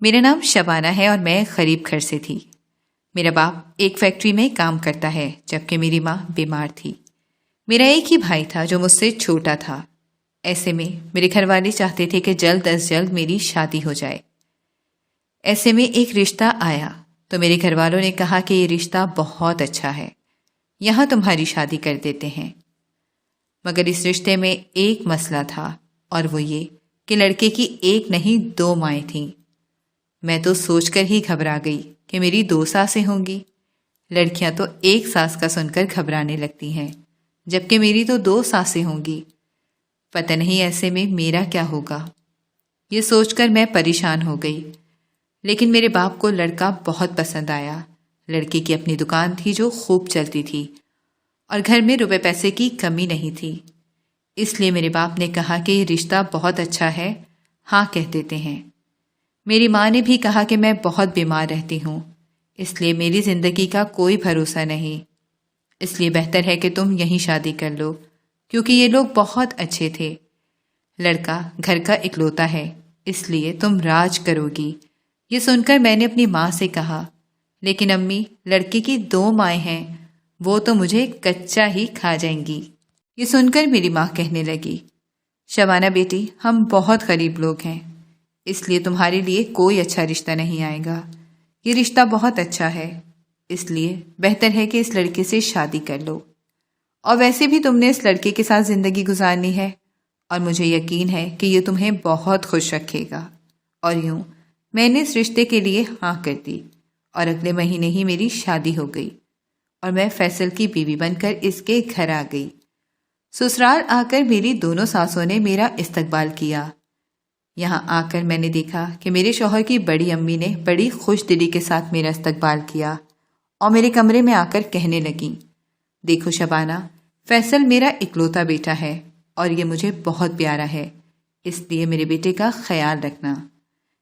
میرا نام شبانہ ہے اور میں غریب گھر سے تھی۔ میرا باپ ایک فیکٹری میں کام کرتا ہے جبکہ میری ماں بیمار تھی۔ میرا ایک ہی بھائی تھا جو مجھ سے چھوٹا تھا۔ ایسے میں میرے گھر والے چاہتے تھے کہ جلد از جلد میری شادی ہو جائے۔ ایسے میں ایک رشتہ آیا تو میرے گھر والوں نے کہا کہ یہ رشتہ بہت اچھا ہے، یہاں تمہاری شادی کر دیتے ہیں۔ مگر اس رشتے میں ایک مسئلہ تھا اور وہ یہ کہ لڑکے کی ایک نہیں 2 مائیں تھیں۔ میں تو سوچ کر ہی گھبرا گئی کہ میری 2 ساسیں ہوں گی۔ لڑکیاں تو ایک ساس کا سن کر گھبرانے لگتی ہیں، جبکہ میری تو 2 ساسیں ہوں گی۔ پتہ نہیں ایسے میں میرا کیا ہوگا، یہ سوچ کر میں پریشان ہو گئی۔ لیکن میرے باپ کو لڑکا بہت پسند آیا۔ لڑکی کی اپنی دکان تھی جو خوب چلتی تھی اور گھر میں روپے پیسے کی کمی نہیں تھی۔ اس لیے میرے باپ نے کہا کہ یہ رشتہ بہت اچھا ہے، ہاں کہہ دیتے ہیں۔ میری ماں نے بھی کہا کہ میں بہت بیمار رہتی ہوں، اس لیے میری زندگی کا کوئی بھروسہ نہیں، اس لیے بہتر ہے کہ تم یہیں شادی کر لو، کیونکہ یہ لوگ بہت اچھے تھے۔ لڑکا گھر کا اکلوتا ہے، اس لیے تم راج کرو گی۔ یہ سن کر میں نے اپنی ماں سے کہا، لیکن امی لڑکی کی 2 مائیں ہیں، وہ تو مجھے کچا ہی کھا جائیں گی۔ یہ سن کر میری ماں کہنے لگی، شبانہ بیٹی ہم بہت غریب لوگ ہیں، اس لیے تمہارے لیے کوئی اچھا رشتہ نہیں آئے گا۔ یہ رشتہ بہت اچھا ہے، اس لیے بہتر ہے کہ اس لڑکے سے شادی کر لو، اور ویسے بھی تم نے اس لڑکے کے ساتھ زندگی گزارنی ہے اور مجھے یقین ہے کہ یہ تمہیں بہت خوش رکھے گا۔ اور یوں میں نے اس رشتے کے لیے ہاں کر دی اور اگلے مہینے ہی میری شادی ہو گئی اور میں فیصل کی بیوی بن کر اس کے گھر آ گئی۔ سسرال آ کر میری دونوں ساسوں نے میرا استقبال کیا۔ یہاں آ کر میں نے دیکھا کہ میرے شوہر کی بڑی امی نے بڑی خوش دلی کے ساتھ میرا استقبال کیا اور میرے کمرے میں آ کر کہنے لگیں، دیکھو شبانہ، فیصل میرا اکلوتا بیٹا ہے اور یہ مجھے بہت پیارا ہے، اس لیے میرے بیٹے کا خیال رکھنا۔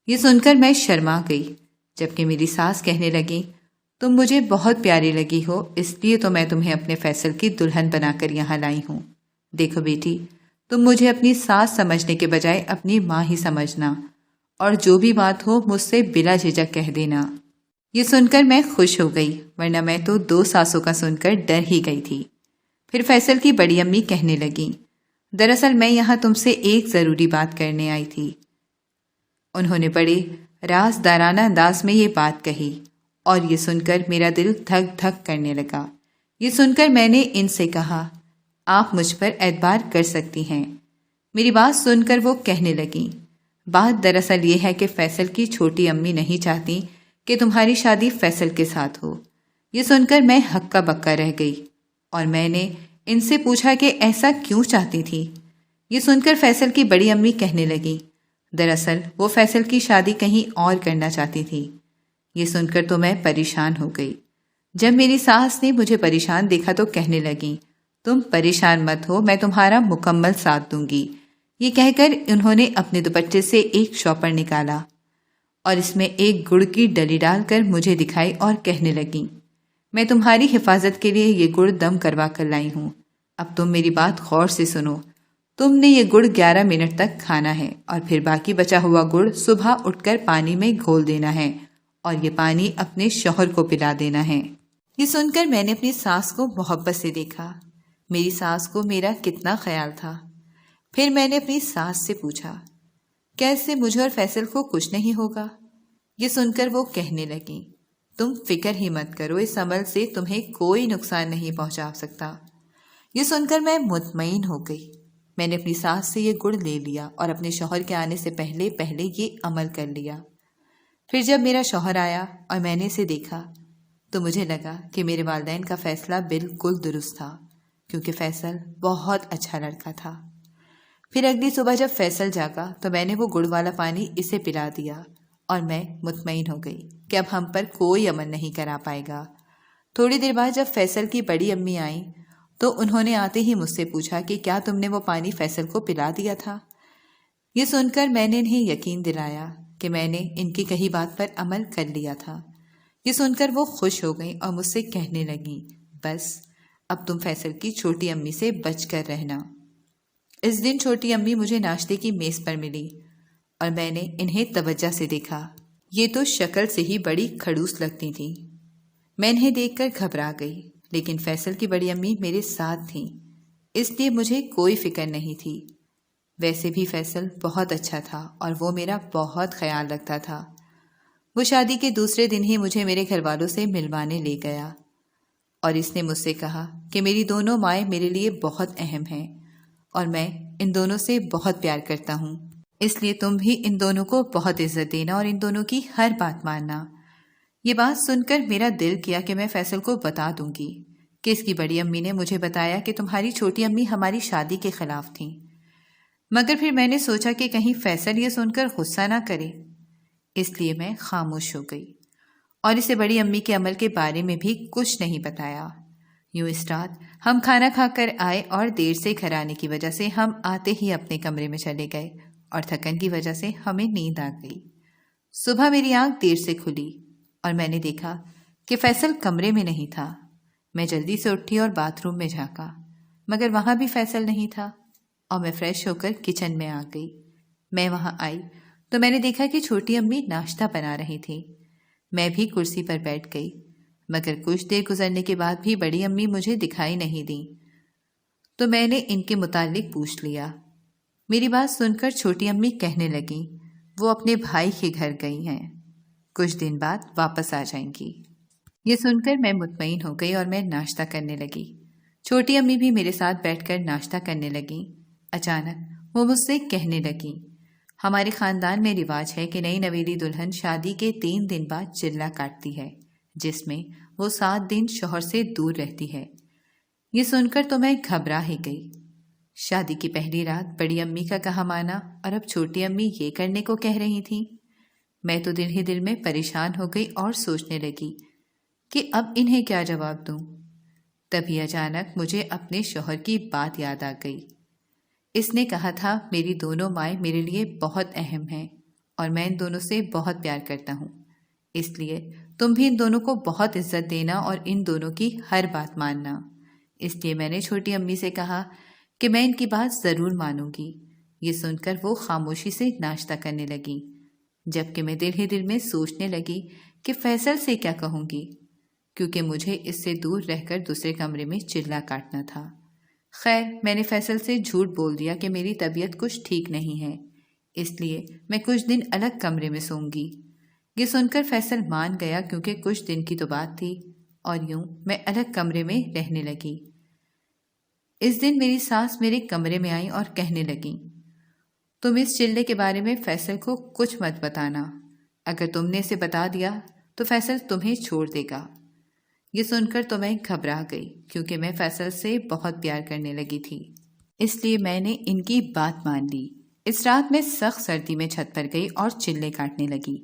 یہ سن کر میں شرما گئی، جبکہ میری ساس کہنے لگیں، تم مجھے بہت پیاری لگی ہو، اس لیے تو میں تمہیں اپنے فیصل کی دلہن بنا کر یہاں لائی ہوں۔ دیکھو بیٹی، تم مجھے اپنی ساس سمجھنے کے بجائے اپنی ماں ہی سمجھنا، اور جو بھی بات ہو مجھ سے بلا جھجک کہہ دینا۔ یہ سن کر میں خوش ہو گئی، ورنہ میں تو 2 ساسوں کا سن کر ڈر ہی گئی تھی۔ پھر فیصل کی بڑی امی کہنے لگیں، دراصل میں یہاں تم سے ایک ضروری بات کرنے آئی تھی۔ انہوں نے بڑے رازدارانہ انداز میں یہ بات کہی اور یہ سن کر میرا دل دھک دھک کرنے لگا۔ یہ سن کر میں نے ان سے کہا، آپ مجھ پر اعتبار کر سکتی ہیں۔ میری بات سن کر وہ کہنے لگیں، بات دراصل یہ ہے کہ فیصل کی چھوٹی امی نہیں چاہتی کہ تمہاری شادی فیصل کے ساتھ ہو۔ یہ سن کر میں ہکا بکا رہ گئی اور میں نے ان سے پوچھا کہ ایسا کیوں چاہتی تھی۔ یہ سن کر فیصل کی بڑی امی کہنے لگیں، دراصل وہ فیصل کی شادی کہیں اور کرنا چاہتی تھی۔ یہ سن کر تو میں پریشان ہو گئی۔ جب میری ساس نے مجھے پریشان دیکھا تو کہنے لگیں، تم پریشان مت ہو، میں تمہارا مکمل ساتھ دوں گی۔ یہ کہہ کر انہوں نے اپنے دوپٹے سے ایک شوپر نکالا اور اس میں ایک گڑ کی ڈلی ڈال کر مجھے دکھائی اور کہنے لگیں، میں تمہاری حفاظت کے لیے یہ گڑ دم کروا کر لائی ہوں، اب تم میری بات غور سے سنو۔ تم نے یہ گڑ 11 منٹ تک کھانا ہے اور پھر باقی بچا ہوا گڑ صبح اٹھ کر پانی میں گھول دینا ہے اور یہ پانی اپنے شوہر کو پلا دینا ہے۔ یہ سن کر میں نے اپنی ساس کو محبت سے دیکھا، میری ساس کو میرا کتنا خیال تھا۔ پھر میں نے اپنی ساس سے پوچھا، کیا اس سے مجھے اور فیصل کو کچھ نہیں ہوگا؟ یہ سن کر وہ کہنے لگیں، تم فکر ہی مت کرو، اس عمل سے تمہیں کوئی نقصان نہیں پہنچا سکتا۔ یہ سن کر میں مطمئن ہو گئی۔ میں نے اپنی ساس سے یہ گڑ لے لیا اور اپنے شوہر کے آنے سے پہلے یہ عمل کر لیا۔ پھر جب میرا شوہر آیا اور میں نے اسے دیکھا تو مجھے لگا کہ میرے والدین کا فیصلہ بالکل درست تھا، کیونکہ فیصل بہت اچھا لڑکا تھا۔ پھر اگلی صبح جب فیصل جاگا تو میں نے وہ گڑ والا پانی اسے پلا دیا اور میں مطمئن ہو گئی کہ اب ہم پر کوئی عمل نہیں کرا پائے گا۔ تھوڑی دیر بعد جب فیصل کی بڑی امی آئیں تو انہوں نے آتے ہی مجھ سے پوچھا کہ کیا تم نے وہ پانی فیصل کو پلا دیا تھا؟ یہ سن کر میں نے انہیں یقین دلایا کہ میں نے ان کی کہی بات پر عمل کر لیا تھا۔ یہ سن کر وہ خوش ہو گئیں اور مجھ سے کہنے لگیں، بس اب تم فیصل کی چھوٹی امی سے بچ کر رہنا۔ اس دن چھوٹی امی مجھے ناشتے کی میز پر ملی اور میں نے انہیں توجہ سے دیکھا۔ یہ تو شکل سے ہی بڑی کھڑوس لگتی تھی۔ میں انہیں دیکھ کر گھبرا گئی، لیکن فیصل کی بڑی امی میرے ساتھ تھیں، اس لیے مجھے کوئی فکر نہیں تھی۔ ویسے بھی فیصل بہت اچھا تھا اور وہ میرا بہت خیال رکھتا تھا۔ وہ شادی کے دوسرے دن ہی مجھے میرے گھر والوں سے ملوانے لے گیا اور اس نے مجھ سے کہا کہ میری دونوں مائیں میرے لیے بہت اہم ہیں اور میں ان دونوں سے بہت پیار کرتا ہوں، اس لیے تم بھی ان دونوں کو بہت عزت دینا اور ان دونوں کی ہر بات ماننا۔ یہ بات سن کر میرا دل کیا کہ میں فیصل کو بتا دوں گی کہ اس کی بڑی امی نے مجھے بتایا کہ تمہاری چھوٹی امی ہماری شادی کے خلاف تھیں، مگر پھر میں نے سوچا کہ کہیں فیصل یہ سن کر غصہ نہ کرے، اس لیے میں خاموش ہو گئی اور اسے بڑی امی کے عمل کے بارے میں بھی کچھ نہیں بتایا۔ یوں اس رات ہم کھانا کھا کر آئے اور دیر سے گھر آنے کی وجہ سے ہم آتے ہی اپنے کمرے میں چلے گئے اور تھکن کی وجہ سے ہمیں نیند آ گئی۔ صبح میری آنکھ دیر سے کھلی اور میں نے دیکھا کہ فیصل کمرے میں نہیں تھا۔ میں جلدی سے اٹھی اور باتھ روم میں جھانکا، مگر وہاں بھی فیصل نہیں تھا اور میں فریش ہو کر کچن میں آ گئی۔ میں وہاں آئی تو میں نے دیکھا کہ چھوٹی امی ناشتہ بنا رہی تھی۔ میں بھی کرسی پر بیٹھ گئی، مگر کچھ دیر گزرنے کے بعد بھی بڑی امی مجھے دکھائی نہیں دیں، تو میں نے ان کے متعلق پوچھ لیا۔ میری بات سن کر چھوٹی امی کہنے لگیں وہ اپنے بھائی کے گھر گئی ہیں، کچھ دن بعد واپس آ جائیں گی۔ یہ سن کر میں مطمئن ہو گئی اور میں ناشتہ کرنے لگی۔ چھوٹی امی بھی میرے ساتھ بیٹھ کر ناشتہ کرنے لگیں۔ اچانک وہ مجھ سے کہنے لگیں، ہمارے خاندان میں رواج ہے کہ نئی نویلی دلہن شادی کے 3 دن بعد چلہ کاٹتی ہے، جس میں وہ 7 دن شوہر سے دور رہتی ہے۔ یہ سن کر تو میں گھبرا ہی گئی۔ شادی کی پہلی رات بڑی امی کا کہا مانا اور اب چھوٹی امی یہ کرنے کو کہہ رہی تھیں۔ میں تو دل ہی دل میں پریشان ہو گئی اور سوچنے لگی کہ اب انہیں کیا جواب دوں۔ تبھی اچانک مجھے اپنے شوہر کی بات یاد آ گئی۔ اس نے کہا تھا میری دونوں مائیں میرے لیے بہت اہم ہیں اور میں ان دونوں سے بہت پیار کرتا ہوں، اس لیے تم بھی ان دونوں کو بہت عزت دینا اور ان دونوں کی ہر بات ماننا۔ اس لیے میں نے چھوٹی امی سے کہا کہ میں ان کی بات ضرور مانوں گی۔ یہ سن کر وہ خاموشی سے ناشتہ کرنے لگی، جبکہ میں دل ہی دل میں سوچنے لگی کہ فیصل سے کیا کہوں گی، کیونکہ مجھے اس سے دور رہ کر دوسرے کمرے میں چلہ کاٹنا تھا۔ خیر، میں نے فیصل سے جھوٹ بول دیا کہ میری طبیعت کچھ ٹھیک نہیں ہے، اس لیے میں کچھ دن الگ کمرے میں سوں گی۔ یہ سن کر فیصل مان گیا، کیونکہ کچھ دن کی تو بات تھی، اور یوں میں الگ کمرے میں رہنے لگی۔ اس دن میری ساس میرے کمرے میں آئی اور کہنے لگیں، تم اس چلے کے بارے میں فیصل کو کچھ مت بتانا، اگر تم نے اسے بتا دیا تو فیصل تمہیں چھوڑ دے گا۔ یہ سن کر تو میں گھبرا گئی، کیونکہ میں فیصل سے بہت پیار کرنے لگی تھی، اس لیے میں نے ان کی بات مان لی۔ اس رات میں سخت سردی میں چھت پر گئی اور چلے کاٹنے لگی۔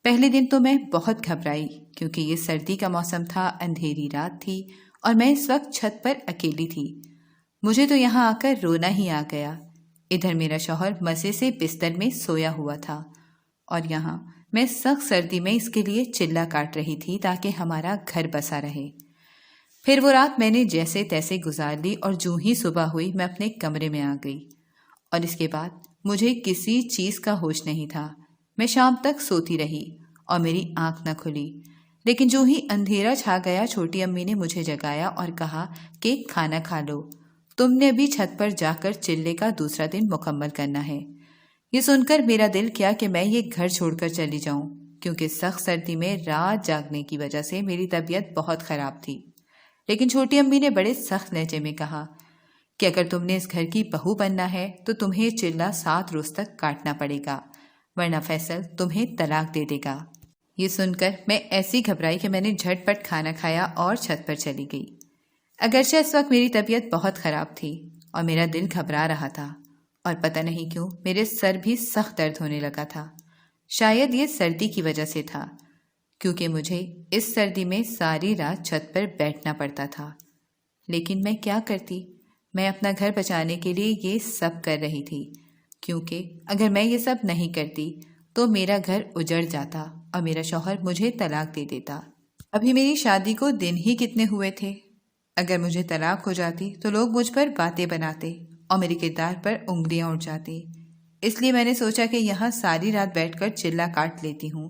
پہلے دن تو میں بہت گھبرائی، کیونکہ یہ سردی کا موسم تھا، اندھیری رات تھی اور میں اس وقت چھت پر اکیلی تھی۔ مجھے تو یہاں آ کر رونا ہی آ گیا۔ ادھر میرا شوہر مزے سے بستر میں سویا ہوا تھا اور یہاں میں سخت سردی میں اس کے لیے چلہ کاٹ رہی تھی تاکہ ہمارا گھر بسا رہے۔ پھر وہ رات میں نے جیسے تیسے گزار لی اور جو ہی صبح ہوئی میں اپنے کمرے میں آ گئی، اور اس کے بعد مجھے کسی چیز کا ہوش نہیں تھا۔ میں شام تک سوتی رہی اور میری آنکھ نہ کھلی، لیکن جو ہی اندھیرا چھا گیا چھوٹی امی نے مجھے جگایا اور کہا کہ کھانا کھا لو، تم نے ابھی چھت پر جا کر چلے کا دوسرا دن مکمل کرنا ہے۔ یہ سن کر میرا دل کیا کہ میں یہ گھر چھوڑ کر چلی جاؤں، کیونکہ سخت سردی میں رات جاگنے کی وجہ سے میری طبیعت بہت خراب تھی۔ لیکن چھوٹی امی نے بڑے سخت لہجے میں کہا کہ اگر تم نے اس گھر کی بہو بننا ہے تو تمہیں چلہ 7 روز تک کاٹنا پڑے گا، ورنہ فیصل تمہیں طلاق دے دے گا۔ یہ سن کر میں ایسی گھبرائی کہ میں نے جھٹ پٹ کھانا کھایا اور چھت پر چلی گئی۔ اگرچہ اس وقت میری طبیعت بہت خراب تھی اور میرا دل گھبرا رہا تھا، اور پتہ نہیں کیوں میرے سر بھی سخت درد ہونے لگا تھا۔ شاید یہ سردی کی وجہ سے تھا، کیونکہ مجھے اس سردی میں ساری رات چھت پر بیٹھنا پڑتا تھا۔ لیکن میں کیا کرتی؟ میں اپنا گھر بچانے کے لیے یہ سب کر رہی تھی، کیونکہ اگر میں یہ سب نہیں کرتی تو میرا گھر اجڑ جاتا اور میرا شوہر مجھے طلاق دے دیتا۔ ابھی میری شادی کو دن ہی کتنے ہوئے تھے؟ اگر مجھے طلاق ہو جاتی تو لوگ مجھ پر باتیں بناتے اور میرے کردار پر انگلیاں اٹھ جاتی۔ اس لیے میں نے سوچا کہ یہاں ساری رات بیٹھ کر چلہ کاٹ لیتی ہوں،